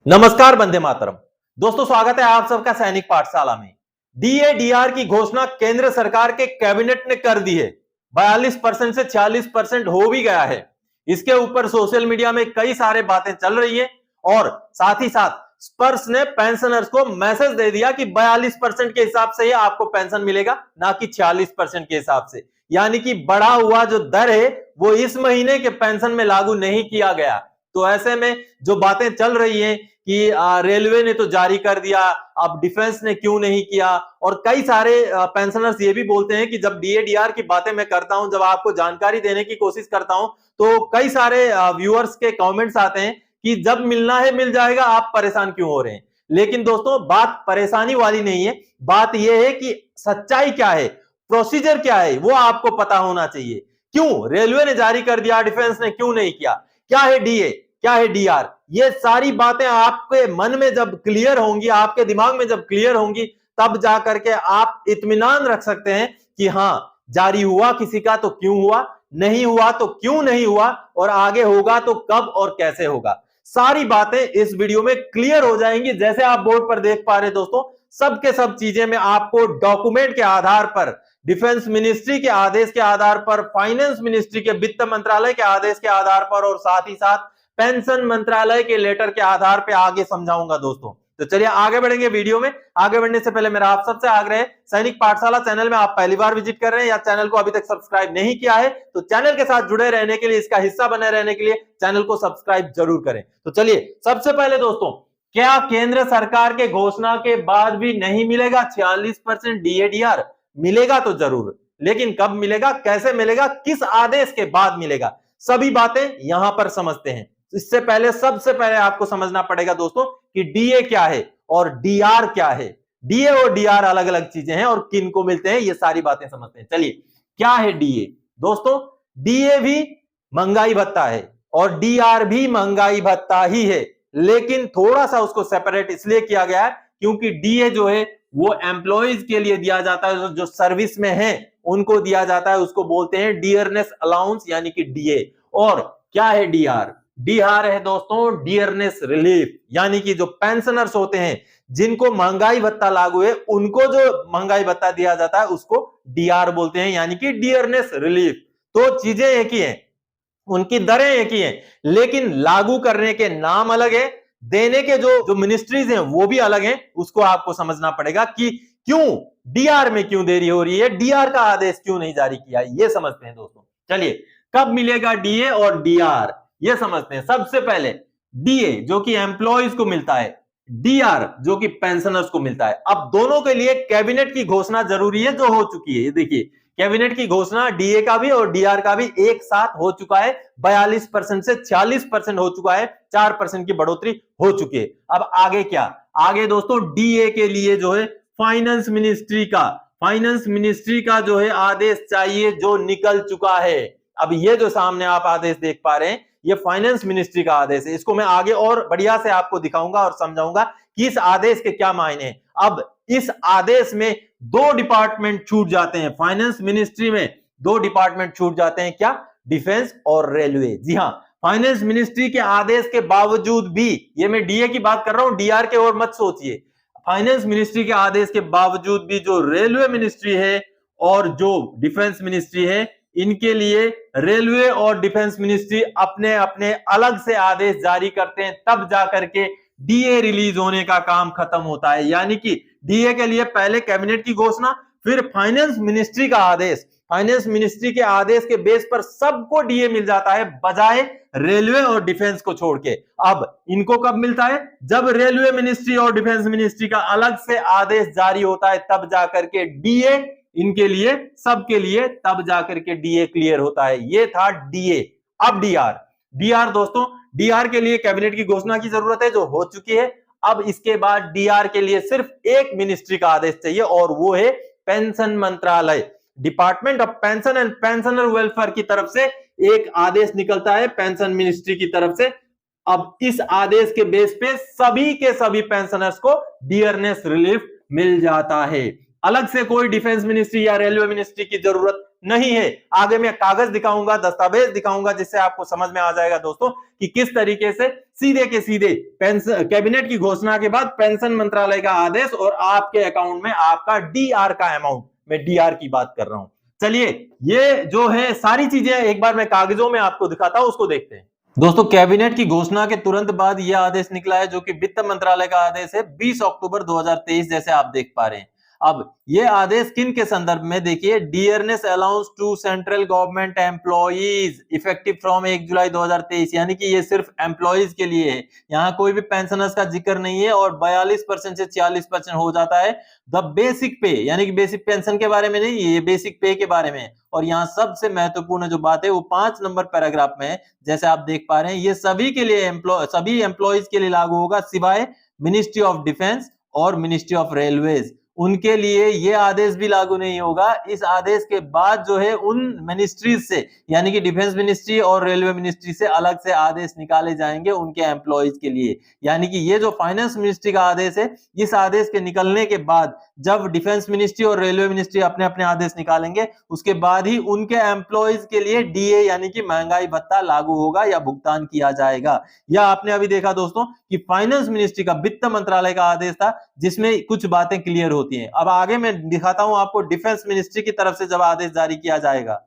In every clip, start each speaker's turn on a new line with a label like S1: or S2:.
S1: नमस्कार, वंदे मातरम। दोस्तों, स्वागत है आप सबका सैनिक पाठशाला में। डीए-डीआर की घोषणा केंद्र सरकार के कैबिनेट ने कर दी है। 42% से 46% हो भी गया है। इसके ऊपर सोशल मीडिया में कई सारे बातें चल रही है और साथ ही साथ स्पर्श ने पेंशनर्स को मैसेज दे दिया कि 42% के हिसाब से ही आपको पेंशन मिलेगा, ना कि 46% के हिसाब से। यानी कि बढ़ा हुआ जो दर है वो इस महीने के पेंशन में लागू नहीं किया गया। तो ऐसे में जो बातें चल रही हैं कि रेलवे ने तो जारी कर दिया, अब डिफेंस ने क्यों नहीं किया, और कई सारे पेंशनर्स ये भी बोलते हैं कि जब डीए-डीआर की बातें मैं करता हूं, जब आपको जानकारी देने की कोशिश करता हूं, तो कई सारे व्यूअर्स के कमेंट्स आते हैं कि जब मिलना है मिल जाएगा, आप परेशान क्यों हो रहे हैं। लेकिन दोस्तों, बात परेशानी वाली नहीं है। बात यह है कि सच्चाई क्या है, प्रोसीजर क्या है, वो आपको पता होना चाहिए। क्यों रेलवे ने जारी कर दिया, डिफेंस ने क्यों नहीं किया, क्या है डीए, क्या है डीआर, ये सारी बातें आपके मन में जब क्लियर होंगी, आपके दिमाग में जब क्लियर होंगी, तब जाकर के आप इत्मीनान रख सकते हैं कि हां, जारी हुआ किसी का तो क्यों हुआ, नहीं हुआ तो क्यों नहीं हुआ, और आगे होगा तो कब और कैसे होगा। सारी बातें इस वीडियो में क्लियर हो जाएंगी। जैसे आप बोर्ड पर देख पा रहे दोस्तों, सब के सब चीजें मैं आपको डॉक्यूमेंट के आधार पर, डिफेंस मिनिस्ट्री के आदेश के आधार पर, फाइनेंस मिनिस्ट्री के वित्त मंत्रालय के आदेश के आधार पर, और साथ ही साथ पेंशन मंत्रालय के लेटर के आधार पे आगे समझाऊंगा दोस्तों। तो चलिए आगे बढ़ेंगे वीडियो में। आगे बढ़ने से पहले मेरा आप सबसे आग्रह है, सैनिक पाठशाला चैनल में आप पहली बार विजिट कर रहे हैं या चैनल को अभी तक सब्सक्राइब नहीं किया है, तो चैनल के साथ जुड़े रहने के लिए, इसका हिस्सा बने रहने के लिए चैनल को सब्सक्राइब जरूर करें। तो चलिए सबसे पहले दोस्तों, क्या केंद्र सरकार के घोषणा के बाद भी नहीं मिलेगा 46% डीए-डीआर? मिलेगा तो जरूर, लेकिन कब मिलेगा, कैसे मिलेगा, किस आदेश के बाद मिलेगा, सभी बातें यहां पर समझते हैं। इससे पहले सबसे पहले आपको समझना पड़ेगा दोस्तों कि डीए क्या है और डीआर क्या है। डीए और डीआर अलग अलग चीजें हैं और किन को मिलते हैं, ये सारी बातें समझते हैं। चलिए, क्या है डीए दोस्तों? डीए भी महंगाई भत्ता है और डीआर भी महंगाई भत्ता ही है, लेकिन थोड़ा सा उसको सेपरेट इसलिए किया गया है क्योंकि डीए जो है वो एम्प्लॉइज के लिए दिया जाता है, जो सर्विस में है उनको दिया जाता है, उसको बोलते हैं डियरनेस अलाउंस यानी कि डीए। और क्या है डीआर? डीआर है दोस्तों डियरनेस रिलीफ, यानी कि जो पेंशनर्स होते हैं जिनको महंगाई भत्ता लागू है, उनको जो महंगाई भत्ता दिया जाता है उसको डीआर बोलते हैं, यानी कि डियरनेस रिलीफ। तो चीजें एक ही हैं, उनकी दरें एक ही हैं, लेकिन लागू करने के नाम अलग है, देने के जो मिनिस्ट्रीज हैं वो भी अलग हैं। उसको आपको समझना पड़ेगा कि क्यों डीआर में क्यों देरी हो रही है, डीआर का आदेश क्यों नहीं जारी किया, ये समझते हैं दोस्तों। चलिए, कब मिलेगा डीए और डीआर, ये समझते हैं। सबसे पहले डीए जो कि एम्प्लॉइज को मिलता है, डीआर जो कि पेंशनर्स को मिलता है। अब दोनों के लिए कैबिनेट की घोषणा जरूरी है, जो हो चुकी है। ये देखिए, कैबिनेट की घोषणा डीए का भी और डीआर का भी एक साथ हो चुका है। 42% से 46% हो चुका है, 4% की बढ़ोतरी हो चुकी है। अब आगे क्या? आगे दोस्तों डीए के लिए जो है फाइनेंस मिनिस्ट्री का जो है आदेश चाहिए, जो निकल चुका है। अब ये जो सामने आप आदेश देख पा रहे हैं, ये फाइनेंस मिनिस्ट्री का आदेश है। इसको मैं आगे और बढ़िया से आपको दिखाऊंगा और समझाऊंगा कि इस आदेश के क्या मायने हैं। अब इस आदेश में दो डिपार्टमेंट छूट जाते हैं, फाइनेंस मिनिस्ट्री में दो डिपार्टमेंट छूट जाते हैं। क्या? डिफेंस और रेलवे। जी हां, फाइनेंस मिनिस्ट्री के आदेश के बावजूद भी, ये मैं डीए की बात कर रहा हूं, डीआर के और मत सोचिए, फाइनेंस मिनिस्ट्री के आदेश के बावजूद भी जो रेलवे मिनिस्ट्री है और जो डिफेंस मिनिस्ट्री है, इनके लिए रेलवे और डिफेंस मिनिस्ट्री अपने अपने अलग से आदेश जारी करते हैं, तब जाकर के डीए रिलीज होने का काम खत्म होता है। यानी कि डीए के लिए पहले कैबिनेट की घोषणा, फिर फाइनेंस मिनिस्ट्री का आदेश, फाइनेंस मिनिस्ट्री के आदेश के बेस पर सबको डीए मिल जाता है, बजाय रेलवे और डिफेंस को छोड़ के। अब इनको कब मिलता है? जब रेलवे मिनिस्ट्री और डिफेंस मिनिस्ट्री का अलग से आदेश जारी होता है, तब जाकर के डीए इनके लिए, सबके लिए, तब जाकर के डीए क्लियर होता है। ये था डीए। अब डीआर दोस्तों, डीआर के लिए कैबिनेट की घोषणा की जरूरत है, जो हो चुकी है। अब इसके बाद डीआर के लिए सिर्फ एक मिनिस्ट्री का आदेश चाहिए, और वो है पेंशन मंत्रालय, department of pension and pensioner welfare की तरफ से एक आदेश निकलता है, पेंशन मिनिस्ट्री की तरफ से। अब इस आदेश के बेस पे सभी के सभी पेंशनर्स को डियरनेस रिलीफ मिल जाता है। अलग से कोई डिफेंस मिनिस्ट्री या रेलवे मिनिस्ट्री की जरूरत नहीं है। आगे मैं कागज दिखाऊंगा, दस्तावेज दिखाऊंगा, जिससे आपको समझ में आ जाएगा दोस्तों कि किस तरीके से सीधे के सीधे कैबिनेट की घोषणा के बाद पेंशन मंत्रालय का आदेश और आपके अकाउंट में आपका डीआर का अमाउंट, मैं डीआर की बात कर रहा हूं। चलिए ये जो है सारी चीजें एक बार मैं कागजों में आपको दिखाता हूं, उसको देखते हैं। दोस्तों कैबिनेट की घोषणा के तुरंत बाद यह आदेश निकला है जो कि वित्त मंत्रालय का आदेश है 20 अक्टूबर 2023, जैसे आप देख पा रहे हैं। अब ये आदेश किन के संदर्भ में, देखिए, dearness allowance to central government employees effective from 1 July 2023, यानी कि ये सिर्फ एम्प्लॉइज के लिए है, यहाँ कोई भी पेंशनर्स का जिक्र नहीं है। और 42% से 46% हो जाता है द बेसिक पे, यानी कि बेसिक पेंशन के बारे में नहीं, ये बेसिक पे के बारे में। और यहाँ सबसे महत्वपूर्ण जो बात है वो 5 नंबर पैराग्राफ में है, जैसे आप देख पा रहे हैं। ये सभी के लिए सभी एम्प्लॉइज के लिए लागू होगा सिवाय मिनिस्ट्री ऑफ डिफेंस और मिनिस्ट्री ऑफ रेलवेज, उनके लिए ये आदेश भी लागू नहीं होगा। इस आदेश के बाद जो है उन मिनिस्ट्रीज से, यानी कि डिफेंस मिनिस्ट्री और रेलवे मिनिस्ट्री से अलग से आदेश निकाले जाएंगे उनके एम्प्लॉइज के लिए। यानी कि ये जो फाइनेंस मिनिस्ट्री का आदेश है, इस आदेश के निकलने के बाद जब डिफेंस मिनिस्ट्री और रेलवे मिनिस्ट्री अपने अपने आदेश निकालेंगे, उसके बाद ही उनके एम्प्लॉइज के लिए डीए यानी कि महंगाई भत्ता लागू होगा या भुगतान किया जाएगा। या आपने अभी देखा दोस्तों कि फाइनेंस मिनिस्ट्री का, वित्त मंत्रालय का आदेश था जिसमें कुछ बातें क्लियर होती हैं। अब आगे मैं दिखाता हूं आपको डिफेंस मिनिस्ट्री की तरफ से जब आदेश जारी किया जाएगा।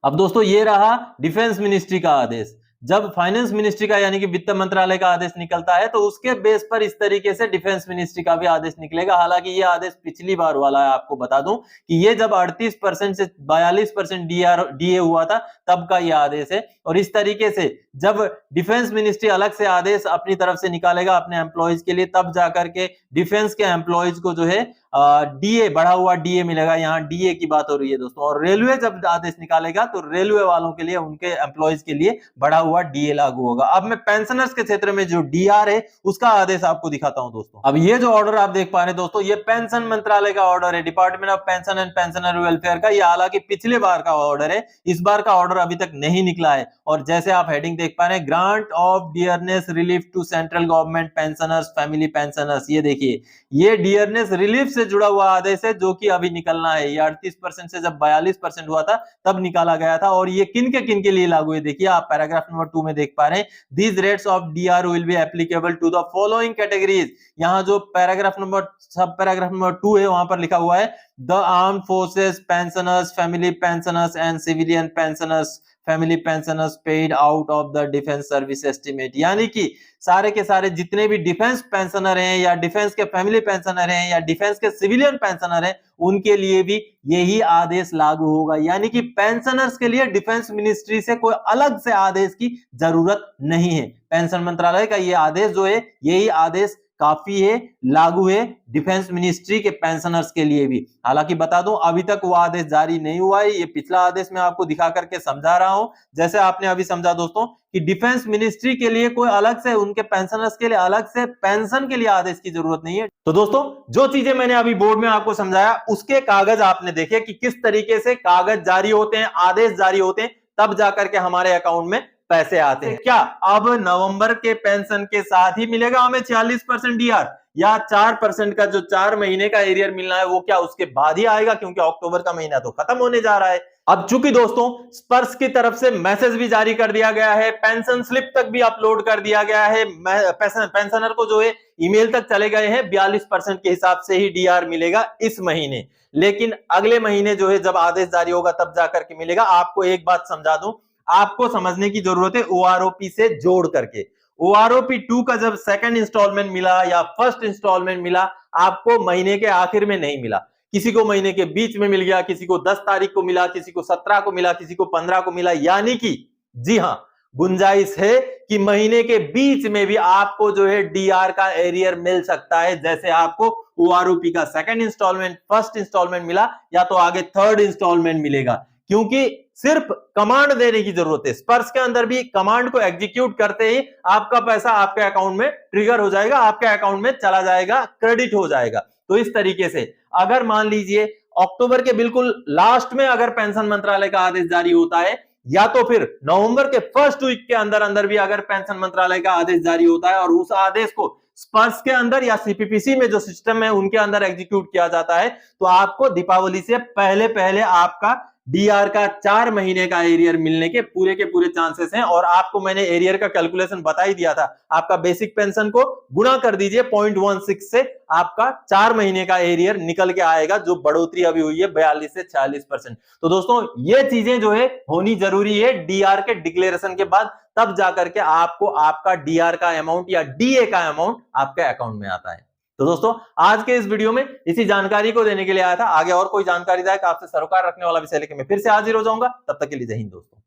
S1: अब दोस्तों ये रहा डिफेंस मिनिस्ट्री का आदेश। जब फाइनेंस मिनिस्ट्री का यानी कि वित्त मंत्रालय का आदेश निकलता है तो उसके बेस पर इस तरीके से डिफेंस मिनिस्ट्री का भी आदेश निकलेगा। हालांकि ये आदेश पिछली बार वाला है, आपको बता दूं कि ये जब 38% से 42% डीए हुआ था तब का ये आदेश है। और इस तरीके से जब डिफेंस मिनिस्ट्री अलग से आदेश अपनी तरफ से निकालेगा अपने एम्प्लॉइज के लिए, तब जाकर के डिफेंस के एम्प्लॉइज को जो है डीए, बढ़ा हुआ डीए मिलेगा। यहाँ डीए की बात हो रही है दोस्तों। और रेलवे जब आदेश निकालेगा तो रेलवे वालों के लिए, उनके एम्प्लॉइज के लिए बढ़ा हुआ डीए लागू होगा। अब मैं पेंशनर्स के क्षेत्र में जो डीआर है उसका आदेश आपको दिखाता हूं दोस्तों। अब ये जो ऑर्डर आप देख पा रहे हैं दोस्तों, ये पेंशन मंत्रालय का ऑर्डर है, department of pension and pensioner welfare का। ये हालांकि पिछले बार का ऑर्डर है, इस बार का ऑर्डर अभी तक नहीं निकला है। और जैसे आप हेडिंग देख पा रहे हैं, grant of dearness relief to central government pensioners, family pensioners, ये देखिए ये डियरनेस रिलीफ से जुड़ा हुआ आदेश है जो कि अभी निकलना है। ये 38% से जब 42% हुआ था तब निकाला गया था। और ये किन के लिए लागू है, देखिए आप पैराग्राफ नंबर 2 में देख पा रहे हैं, these rates of DR will be applicable to the following categories. यहाँ जो सब पैराग्राफ नंबर 2 है वहां पर लिखा हुआ है the armed forces pensioners, family pensioners and civilian pensioners, family pensioners paid out of the defence service estimate. यानी कि सारे के सारे जितने भी डिफेंस पेंशनर हैं या डिफेंस के फैमिली पेंशनर हैं या डिफेंस के सिविलियन पेंशनर हैं, उनके लिए भी यही आदेश लागू होगा। यानी कि पेंशनर्स के लिए डिफेंस मिनिस्ट्री से कोई अलग से आदेश की जरूरत नहीं है। पेंशन मंत्रालय का ये आदेश जो है, यही आदेश काफी है, लागू है डिफेंस मिनिस्ट्री के पेंशनर्स के लिए भी। हालांकि बता दूं अभी तक वो आदेश जारी नहीं हुआ है, ये पिछला आदेश मैं आपको दिखा करके समझा रहा हूं। जैसे आपने अभी समझा दोस्तों कि डिफेंस मिनिस्ट्री के लिए कोई अलग से, उनके पेंशनर्स के लिए अलग से पेंशन के लिए आदेश की जरूरत नहीं है। तो दोस्तों जो चीजें मैंने अभी बोर्ड में आपको समझाया उसके कागज आपने देखे कि किस तरीके से कागज जारी होते हैं, आदेश जारी होते हैं, तब जाकर के हमारे अकाउंट में पैसे आते हैं। क्या अब नवंबर के पेंशन के साथ ही मिलेगा हमें 46% डीआर, या 4% का जो 4 महीने का एरियर मिलना है वो क्या उसके बाद ही आएगा, क्योंकि अक्टूबर का महीना तो खत्म होने जा रहा है। अब चूंकि दोस्तों स्पर्श की तरफ से मैसेज भी जारी कर दिया गया है, पेंशन स्लिप तक भी अपलोड कर दिया गया है, पेंशनर को जो है ईमेल तक चले गए हैं, 42% के हिसाब से ही डीआर मिलेगा इस महीने। लेकिन अगले महीने जो है जब आदेश जारी होगा तब जाकर के मिलेगा। आपको एक बात समझा दूं, आपको समझने की जरूरत है ओआरओपी से जोड़ करके। ओआरओपी 2 का जब सेकंड इंस्टॉलमेंट मिला या फर्स्ट इंस्टॉलमेंट मिला, आपको महीने के आखिर में नहीं मिला, किसी को महीने के बीच में मिल गया, किसी को 10 तारीख को मिला, किसी को 17 को मिला, किसी को 15 को मिला। यानी कि जी हां, गुंजाइश है कि महीने के बीच में भी आपको जो है डीआर का एरियर मिल सकता है। जैसे आपको ओआरओपी का सेकंड इंस्टॉलमेंट, फर्स्ट इंस्टॉलमेंट मिला, या तो आगे थर्ड इंस्टॉलमेंट मिलेगा, क्योंकि सिर्फ कमांड देने की जरूरत है। स्पर्श के अंदर भी कमांड को एग्जीक्यूट करते ही आपका पैसा आपके अकाउंट में ट्रिगर हो जाएगा, आपके अकाउंट में चला जाएगा, क्रेडिट हो जाएगा। तो इस तरीके से अगर मान लीजिए अक्टूबर के बिल्कुल लास्ट में अगर पेंशन मंत्रालय का आदेश जारी होता है, या तो फिर नवंबर के फर्स्ट वीक के अंदर अंदर भी अगर पेंशन मंत्रालय का आदेश जारी होता है और उस आदेश को स्पर्श के अंदर या सीपीपीसी में जो सिस्टम है उनके अंदर एग्जीक्यूट किया जाता है, तो आपको दीपावली से पहले पहले आपका डीआर का 4 महीने का एरियर मिलने के पूरे चांसेस हैं। और आपको मैंने एरियर का कैलकुलेशन बता ही दिया था, आपका बेसिक पेंशन को गुणा कर दीजिए 0.16 से, आपका 4 महीने का एरियर निकल के आएगा, जो बढ़ोतरी अभी हुई है 42 से 46%। तो दोस्तों ये चीजें जो है होनी जरूरी है डीआर के डिक्लेरेशन के बाद, तब जाकर के आपको आपका डीआर का अमाउंट या डीए का अमाउंट आपके अकाउंट में आता है। तो दोस्तों आज के इस वीडियो में इसी जानकारी को देने के लिए आया था। आगे और कोई जानकारी आपसे सरोकार रखने वाला विषय लेकर मैं फिर से हाजिर हो जाऊंगा। तब तक के लिए जय हिंद दोस्तों।